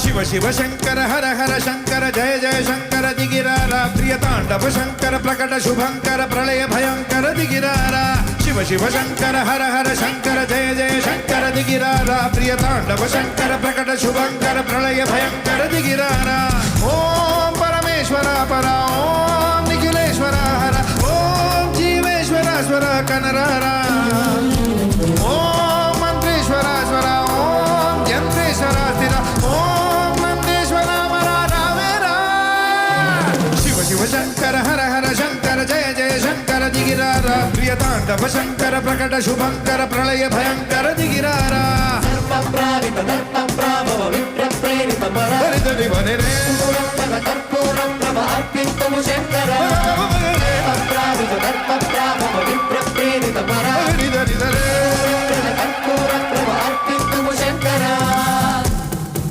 ಶಿವ ಶಿವ ಶಂಕರ ಹರ ಹರ ಶಂಕರ ಜಯ ಜಯ ಶಂಕರ ದಿಗಿರಾರ ಪ್ರಿಯ ತಾಂಡವ ಶಂಕರ ಪ್ರಕಟ ಶುಭಂಕರ ಪ್ರಳಯ ಭಯಂಕರ ದಿಗಿರಾರ ಶಿವ ಶಿವ ಶಂಕರ ಹರ ಹರ ಶಂಕರ ಜಯ ಜಯ ಶಂಕರ ದಿಗಿರಾರ ಪ್ರಿಯ ತಾಂಡವ ಶಂಕರ ಪ್ರಕಟ ಶುಭಂಕರ ಪ್ರಳಯ ಭಯಂಕರ ದಿಗಿರಾರ ಓಂ ಪರಮೇಶ್ವರ ಪರ ಓಂ ನಿಖಿಲೇಶ್ವರ ಹರ ಓಂ ಜೀವೇಶ್ವರ ಸ್ವರ ಕನರಾರ ಓಂ ಮಂತ್ರೇಶ್ವರ ಸ್ವರ ಓಂ ಯಂತ್ರೇಶ್ವರ ಸ್ಥಿರ ಓಂ ನಂದೇಶ್ವರ ವರ ರಾವೇರ ಶಿವ ಶಿವ ಶಂಕರ ಹರ ಹರ ಶಂಕರ ಜಯ ಜಯ ಶಂಕರ ದಿಗಿರಾರ ಪ್ರಿಯ ತಾಂಡವ ಶಂಕರ ಪ್ರಕಟ ಶುಭಂಕರ ಪ್ರಳಯ ಭಯಂಕರ ದಿಗಿರಾರ ಸರ್ವ ಪ್ರಾವಿತ ದರ್ಪ ಪ್ರಾಭವ